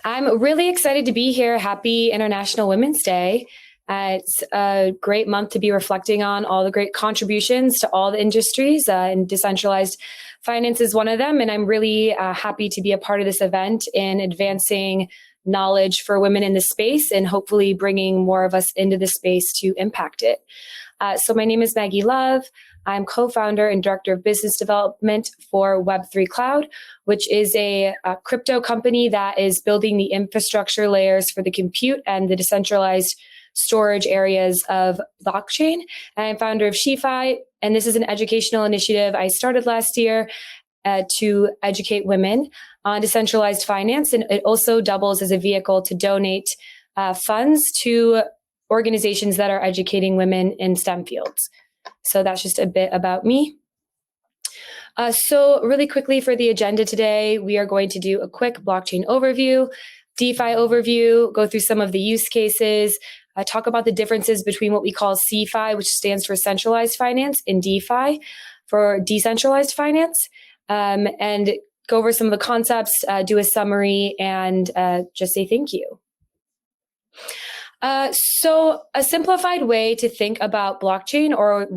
I'm really excited to be here. Happy International Women's Day. It's a great month to be reflecting on all the great contributions to all the industries, and decentralized finance is one of them. And I'm really happy to be a part of this event in advancing knowledge for women in the space and hopefully bringing more of us into the space to impact it. So my name is Maggie Love. I'm co-founder and director of business development for Web3 Cloud, which is a crypto company that is building the infrastructure layers for the compute and the decentralized storage areas of blockchain. And I'm founder of SheFi, and this is an educational initiative I started last year to educate women on decentralized finance. And it also doubles as a vehicle to donate funds to organizations that are educating women in STEM fields. So that's just a bit about me. So really quickly for the agenda today, we are going to do a quick blockchain overview, DeFi overview, go through some of the use cases, talk about the differences between what we call CeFi, which stands for centralized finance, and DeFi for decentralized finance, and go over some of the concepts, do a summary, and just say thank you. So a simplified way to think about blockchain or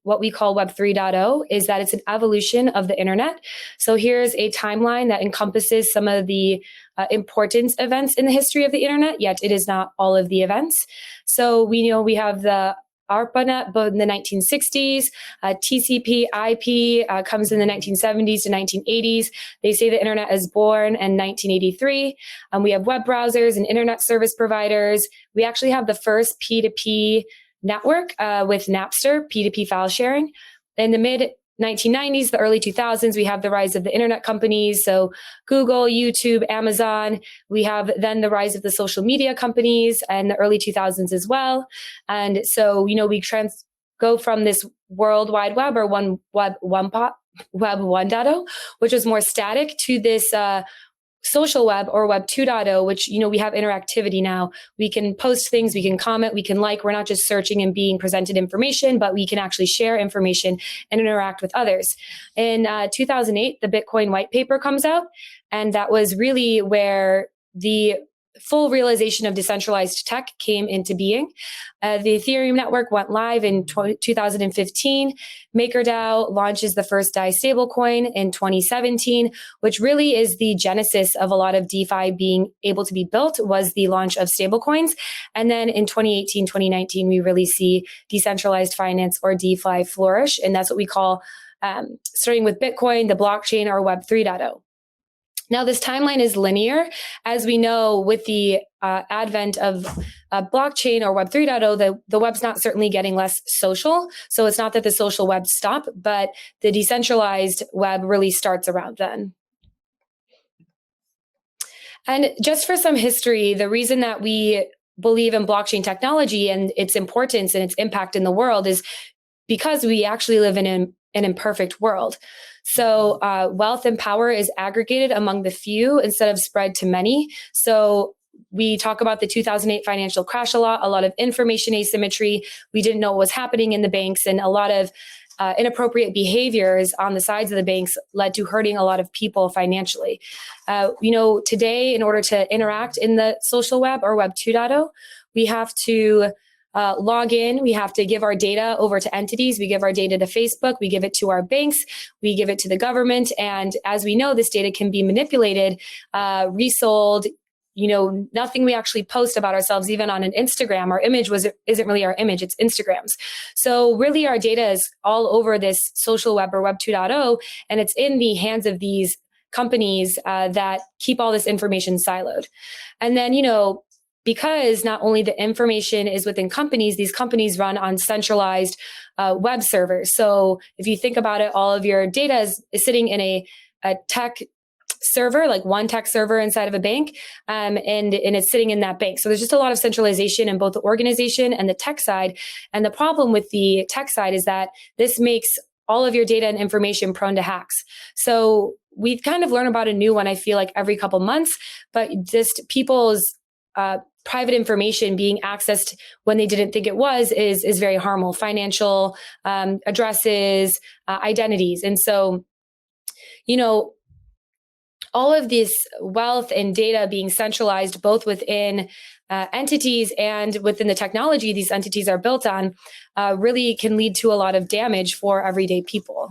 what we call Web 3.0 is that it's an evolution of the internet. So here's a timeline that encompasses some of the important events in the history of the internet, yet it is not all of the events. So we know we have the ARPANET both in the 1960s, TCP, IP comes in the 1970s to 1980s. They say the internet is born in 1983. We have web browsers and internet service providers. We actually have the first P2P network with Napster, P2P file sharing. In the mid 1990s, the early 2000s, we have the rise of the internet companies. So Google, YouTube, Amazon. We have then the rise of the social media companies and the early 2000s as well. And so, we go from this World Wide Web or Web 1.0, which was more static, to this social web or Web 2.0, which, we have interactivity now. We can post things, we can comment, we can like. We're not just searching and being presented information, but we can actually share information and interact with others. In 2008, the Bitcoin white paper comes out, and that was really where the full realization of decentralized tech came into being. The Ethereum network went live in 2015. MakerDAO launches the first DAI stablecoin in 2017, which really is the genesis of a lot of DeFi being able to be built, was the launch of stablecoins. And then in 2018, 2019, we really see decentralized finance or DeFi flourish. And that's what we call, starting with Bitcoin, the blockchain, or Web 3.0. Now, this timeline is linear. As we know, with the advent of blockchain or Web 3.0, the web's not certainly getting less social. So it's not that the social web stopped, but the decentralized web really starts around then. And just for some history, the reason that we believe in blockchain technology and its importance and its impact in the world is because we actually live in an imperfect world. So wealth and power is aggregated among the few instead of spread to many. So we talk about the 2008 financial crash a lot of information asymmetry. We didn't know what was happening in the banks, and a lot of inappropriate behaviors on the sides of the banks led to hurting a lot of people financially. Today, in order to interact in the social web or Web 2.0, we have to log in. We have to give our data over to entities. We give our data to Facebook. We give it to our banks. We give it to the government. And as we know, this data can be manipulated, resold. Nothing we actually post about ourselves, even on an Instagram, our image isn't really our image, it's Instagram's. So really our data is all over this social web or Web 2.0, and it's in the hands of these companies that keep all this information siloed. And then, because not only the information is within companies, these companies run on centralized web servers. So if you think about it, all of your data is sitting in a tech server, like one tech server inside of a bank, and it's sitting in that bank. So there's just a lot of centralization in both the organization and the tech side. And the problem with the tech side is that this makes all of your data and information prone to hacks. So we've kind of learned about a new one, I feel like, every couple months, but just people's private information being accessed when they didn't think it was is very harmful. Financial addresses, identities. And so, all of this wealth and data being centralized both within entities and within the technology these entities are built on really can lead to a lot of damage for everyday people.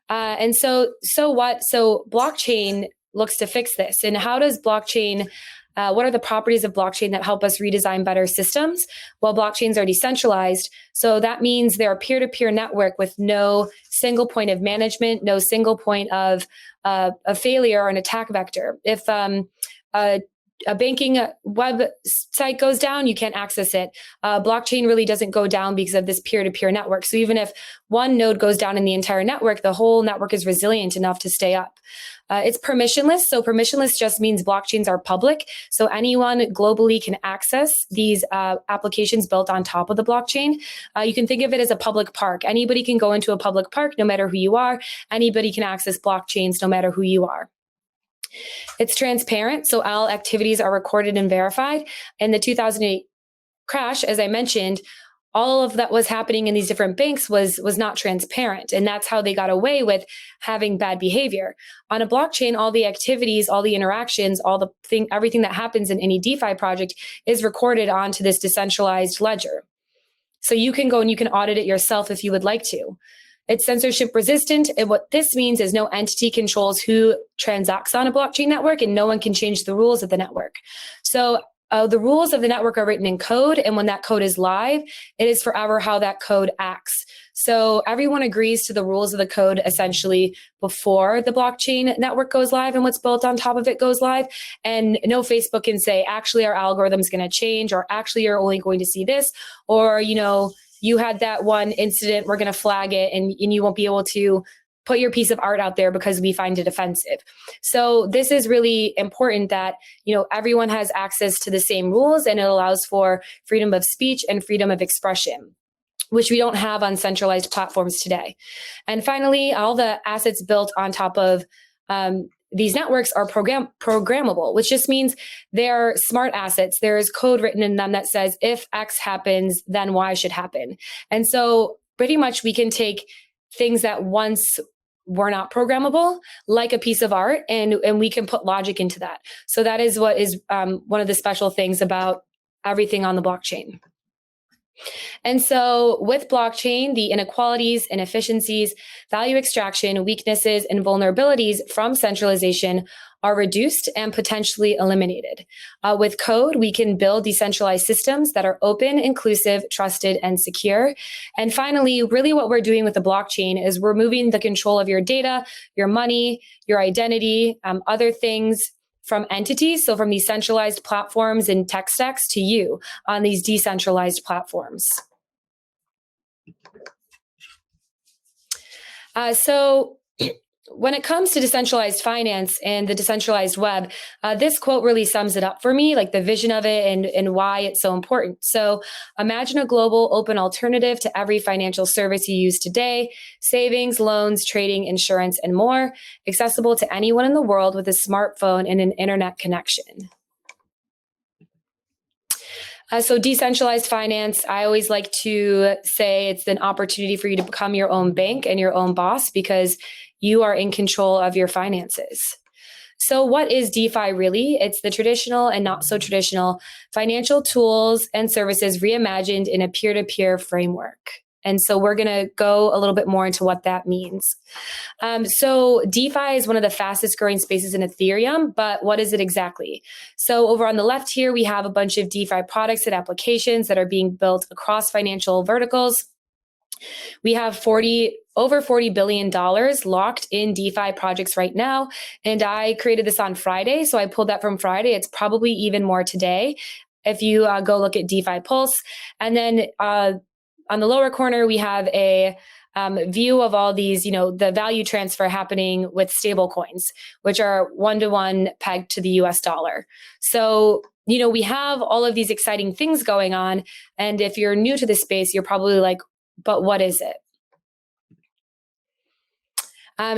And so what? So blockchain looks to fix this. And how does blockchain, what are the properties of blockchain that help us redesign better systems? Well, blockchains are decentralized. So that means they're a peer-to-peer network with no single point of management, no single point of a failure or an attack vector. If a banking website goes down, you can't access it. Blockchain really doesn't go down because of this peer-to-peer network. So even if one node goes down in the entire network, the whole network is resilient enough to stay up. It's permissionless. So permissionless just means blockchains are public. So anyone globally can access these applications built on top of the blockchain. You can think of it as a public park. Anybody can go into a public park, no matter who you are. Anybody can access blockchains, no matter who you are. It's transparent, so all activities are recorded and verified. In the 2008 crash, as I mentioned, all of that was happening in these different banks was not transparent, and that's how they got away with having bad behavior. On a blockchain, all the activities, all the interactions, everything that happens in any DeFi project is recorded onto this decentralized ledger. So you can go and you can audit it yourself if you would like to. It's censorship resistant. And what this means is no entity controls who transacts on a blockchain network, and no one can change the rules of the network. So the rules of the network are written in code. And when that code is live, it is forever how that code acts. So everyone agrees to the rules of the code essentially before the blockchain network goes live and what's built on top of it goes live. And no Facebook can say, actually, our algorithm is going to change, or actually, you're only going to see this, or, you had that one incident, we're going to flag it, and you won't be able to put your piece of art out there because we find it offensive. So this is really important that, everyone has access to the same rules, and it allows for freedom of speech and freedom of expression, which we don't have on centralized platforms today. And finally, all the assets built on top of these networks are programmable, which just means they're smart assets. There's code written in them that says, if X happens, then Y should happen. And so pretty much we can take things that once were not programmable, like a piece of art, and we can put logic into that. So that is what is one of the special things about everything on the blockchain. And so with blockchain, the inequalities, inefficiencies, value extraction, weaknesses, and vulnerabilities from centralization are reduced and potentially eliminated. With code, we can build decentralized systems that are open, inclusive, trusted, and secure. And finally, really what we're doing with the blockchain is we're moving the control of your data, your money, your identity, other things from entities, so from these centralized platforms and tech stacks, to you on these decentralized platforms. So when it comes to decentralized finance and the decentralized web, this quote really sums it up for me, like the vision of it and why it's so important. So imagine a global open alternative to every financial service you use today: savings, loans, trading, insurance, and more, accessible to anyone in the world with a smartphone and an internet connection. So decentralized finance, I always like to say it's an opportunity for you to become your own bank and your own boss, because you are in control of your finances. So what is DeFi really? It's the traditional and not so traditional financial tools and services reimagined in a peer-to-peer framework. And so we're going to go a little bit more into what that means. So DeFi is one of the fastest growing spaces in Ethereum, but what is it exactly? So over on the left here, we have a bunch of DeFi products and applications that are being built across financial verticals. We have over $40 billion locked in DeFi projects right now. And I created this on Friday, so I pulled that from Friday. It's probably even more today if you go look at DeFi Pulse. And then on the lower corner, we have a view of all these, the value transfer happening with stable coins, which are one-to-one pegged to the US dollar. So, we have all of these exciting things going on. And if you're new to this space, you're probably like, but what is it?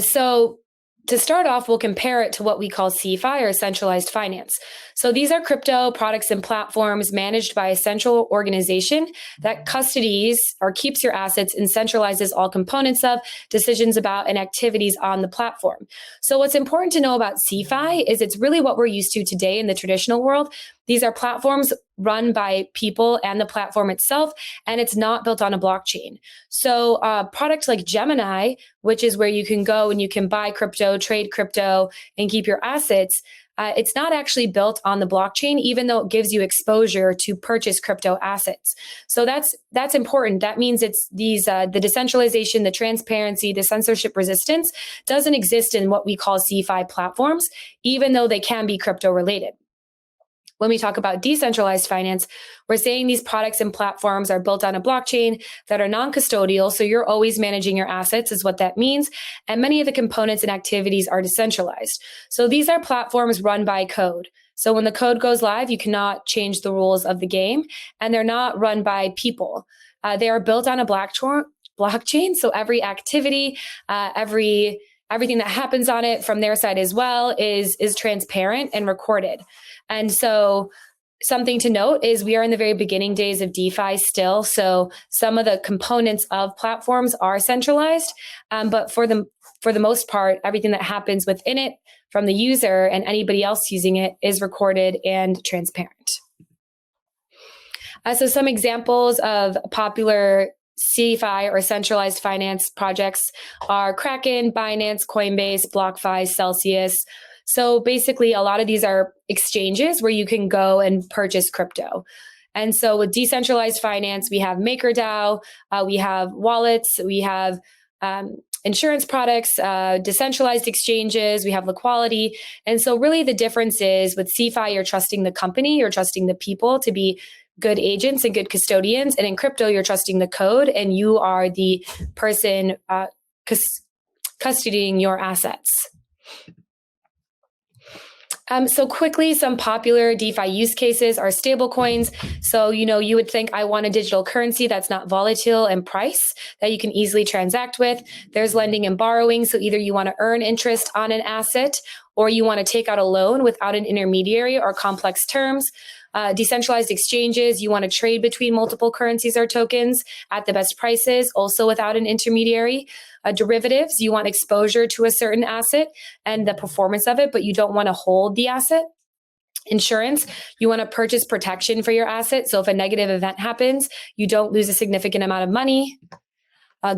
So to start off, we'll compare it to what we call CeFi, or centralized finance. So these are crypto products and platforms managed by a central organization that custodies or keeps your assets and centralizes all components of, decisions about, and activities on the platform. So what's important to know about CeFi is it's really what we're used to today in the traditional world. These are platforms run by people and the platform itself, and it's not built on a blockchain. So products like Gemini, which is where you can go and you can buy crypto, trade crypto, and keep your assets, it's not actually built on the blockchain, even though it gives you exposure to purchase crypto assets. So that's important. That means it's these the decentralization, the transparency, the censorship resistance doesn't exist in what we call CeFi platforms, even though they can be crypto related. When we talk about decentralized finance, we're saying these products and platforms are built on a blockchain that are non-custodial. So you're always managing your assets is what that means. And many of the components and activities are decentralized. So these are platforms run by code. So when the code goes live, you cannot change the rules of the game, and they're not run by people. They are built on a blockchain. So every activity, everything that happens on it from their side as well is transparent and recorded. And so something to note is we are in the very beginning days of DeFi still. So some of the components of platforms are centralized, but for the most part, everything that happens within it from the user and anybody else using it is recorded and transparent. So some examples of popular CeFi or centralized finance projects are Kraken, Binance, Coinbase, BlockFi, Celsius. So basically, a lot of these are exchanges where you can go and purchase crypto. And so with decentralized finance, we have MakerDAO, we have wallets, we have insurance products, decentralized exchanges, we have Liquidity. And so really the difference is with CeFi, you're trusting the company, you're trusting the people to be good agents and good custodians. And in crypto, you're trusting the code and you are the person custodying your assets. So quickly, some popular DeFi use cases are stablecoins. So, you would think I want a digital currency that's not volatile in price, that you can easily transact with. There's lending and borrowing. So either you want to earn interest on an asset or you want to take out a loan without an intermediary or complex terms. Decentralized exchanges, you want to trade between multiple currencies or tokens at the best prices, also without an intermediary. Derivatives, you want exposure to a certain asset and the performance of it, but you don't want to hold the asset. Insurance, you want to purchase protection for your asset. So if a negative event happens, you don't lose a significant amount of money.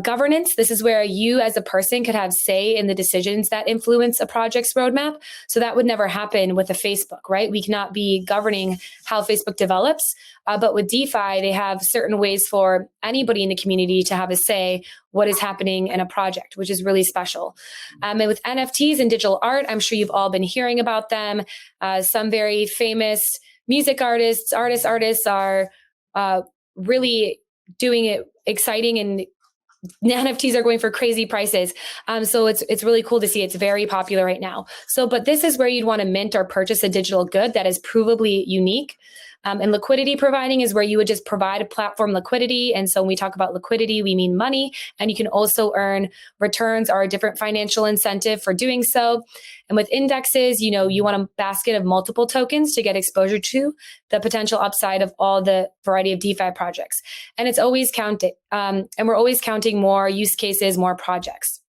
Governance, this is where you as a person could have say in the decisions that influence a project's roadmap. So that would never happen with a Facebook, right? We cannot be governing how Facebook develops. But with DeFi, they have certain ways for anybody in the community to have a say what is happening in a project, which is really special. And with NFTs and digital art, I'm sure you've all been hearing about them. Some very famous music artists are really doing it exciting, and NFTs are going for crazy prices. So it's really cool to see. It's very popular right now. But this is where you'd want to mint or purchase a digital good that is provably unique. And liquidity providing is where you would just provide a platform liquidity. And so when we talk about liquidity, we mean money. And you can also earn returns or a different financial incentive for doing so. And with indexes, you want a basket of multiple tokens to get exposure to the potential upside of all the variety of DeFi projects. And it's always counted. And we're always counting more use cases, more projects.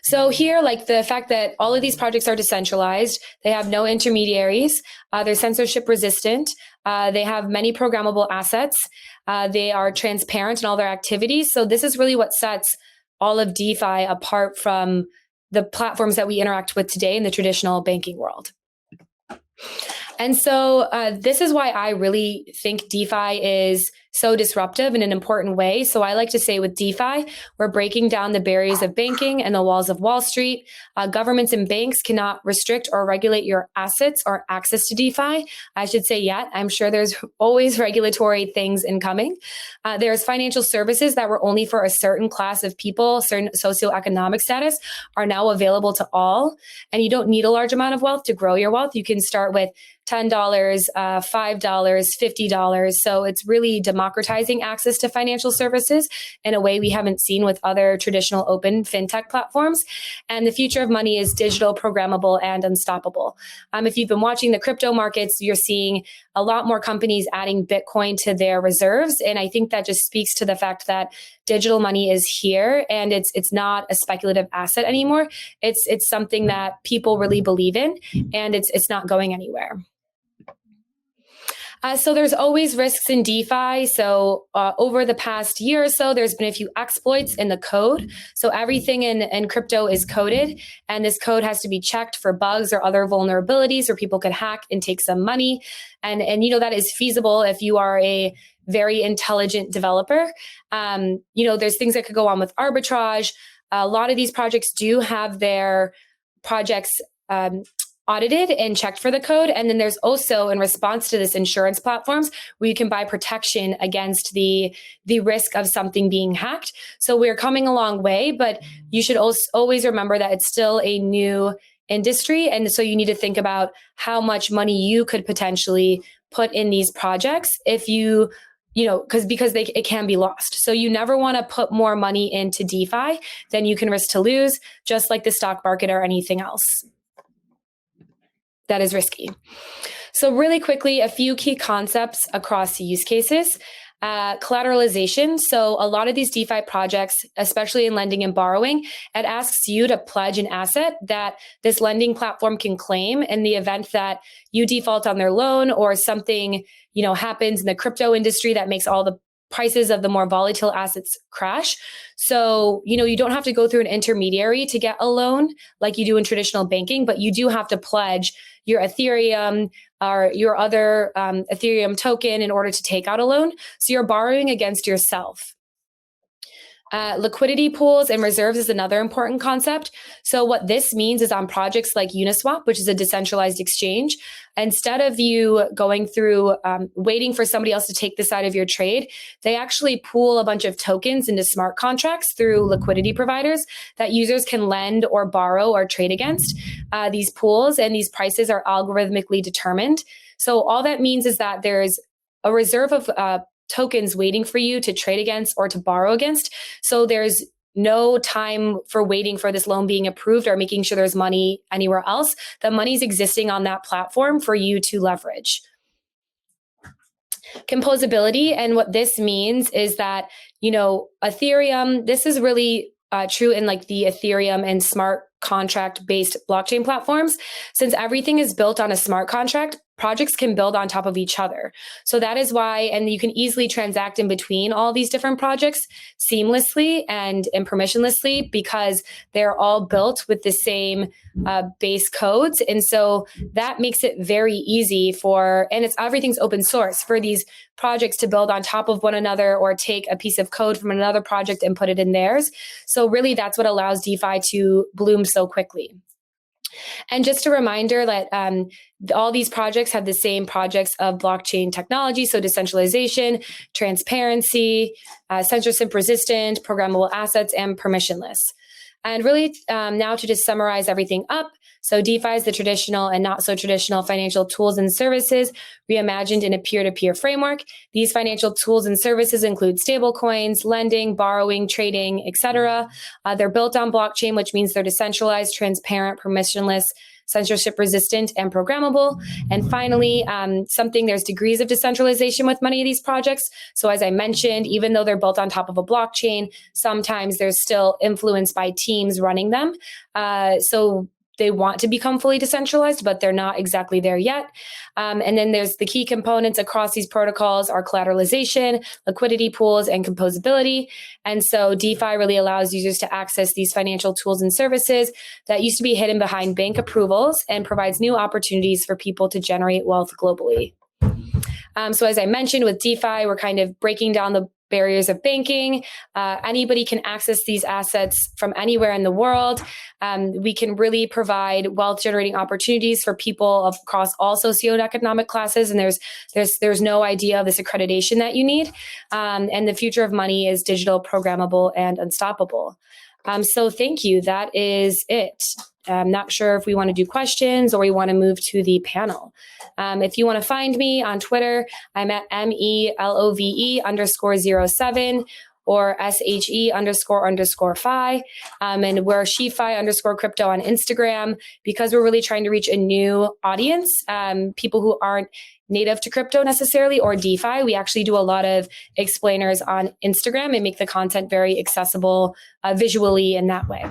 So here, like the fact that all of these projects are decentralized, they have no intermediaries, they're censorship resistant, they have many programmable assets, they are transparent in all their activities. So this is really what sets all of DeFi apart from the platforms that we interact with today in the traditional banking world. And so this is why I really think DeFi is so disruptive in an important way. So I like to say with DeFi, we're breaking down the barriers of banking and the walls of Wall Street. Governments and banks cannot restrict or regulate your assets or access to DeFi. I should say yet. I'm sure there's always regulatory things incoming. There's financial services that were only for a certain class of people, certain socioeconomic status, are now available to all. And you don't need a large amount of wealth to grow your wealth. You can start with $10, $5, $50. So it's really democratizing access to financial services in a way we haven't seen with other traditional open fintech platforms. And the future of money is digital, programmable, and unstoppable. If you've been watching the crypto markets, you're seeing a lot more companies adding Bitcoin to their reserves. And I think that just speaks to the fact that digital money is here, and it's not a speculative asset anymore. It's something that people really believe in, and it's not going anywhere. So there's always risks in DeFi. So over the past year or so, there's been a few exploits in the code. So everything in crypto is coded, and this code has to be checked for bugs or other vulnerabilities where people could hack and take some money. And that is feasible if you are a very intelligent developer. There's things that could go on with arbitrage. A lot of these projects do have their projects audited and checked for the code. And then there's also, in response to this, insurance platforms where you can buy protection against the risk of something being hacked. So we're coming a long way, but you should also always remember that it's still a new industry. And so you need to think about how much money you could potentially put in these projects if because it can be lost. So you never want to put more money into DeFi than you can risk to lose, just like the stock market or anything else that is risky. So really quickly, a few key concepts across use cases. Collateralization. So a lot of these DeFi projects, especially in lending and borrowing, it asks you to pledge an asset that this lending platform can claim in the event that you default on their loan or something, happens in the crypto industry that makes all the prices of the more volatile assets crash. So, you don't have to go through an intermediary to get a loan like you do in traditional banking, but you do have to pledge your Ethereum or your other Ethereum token in order to take out a loan. So you're borrowing against yourself. Liquidity pools and reserves is another important concept. So what this means is on projects like Uniswap, which is a decentralized exchange, instead of you going through waiting for somebody else to take this out of your trade, they actually pool a bunch of tokens into smart contracts through liquidity providers that users can lend or borrow or trade against. These pools and these prices are algorithmically determined. So all that means is that there's a reserve of tokens waiting for you to trade against or to borrow against. So there's no time for waiting for this loan being approved or making sure there's money anywhere else. The money's existing on that platform for you to leverage. Composability. And what this means is that, Ethereum, this is really true in like the Ethereum and smart contract based blockchain platforms. Since everything is built on a smart contract, projects can build on top of each other. So that is why, and you can easily transact in between all these different projects seamlessly and permissionlessly because they're all built with the same base codes. And so that makes it very easy and everything's open source for these projects to build on top of one another or take a piece of code from another project and put it in theirs. So really that's what allows DeFi to bloom so quickly. And just a reminder that all these projects have the same projects of blockchain technology. So decentralization, transparency, censorship resistant, programmable assets, and permissionless. And really now to just summarize everything up. So DeFi is the traditional and not so traditional financial tools and services reimagined in a peer-to-peer framework. These financial tools and services include stablecoins, lending, borrowing, trading, etc. They're built on blockchain, which means they're decentralized, transparent, permissionless, censorship resistant, and programmable. And finally, there's degrees of decentralization with many of these projects. So as I mentioned, even though they're built on top of a blockchain, sometimes they're still influenced by teams running them. So they want to become fully decentralized, but they're not exactly there yet. And then there's the key components across these protocols are collateralization, liquidity pools, and composability. And so DeFi really allows users to access these financial tools and services that used to be hidden behind bank approvals and provides new opportunities for people to generate wealth globally. So as I mentioned with DeFi, we're kind of breaking down the barriers of banking. Anybody can access these assets from anywhere in the world. We can really provide wealth generating opportunities for people across all socioeconomic classes. And there's no idea of this accreditation that you need. And the future of money is digital, programmable, and unstoppable. So thank you. That is it. I'm not sure if we want to do questions or we want to move to the panel. If you want to find me on Twitter, I'm at MELOVE_07 or SHE__phi. And we're SheFi_crypto on Instagram, because we're really trying to reach a new audience, people who aren't native to crypto necessarily or DeFi. We actually do a lot of explainers on Instagram and make the content very accessible visually in that way.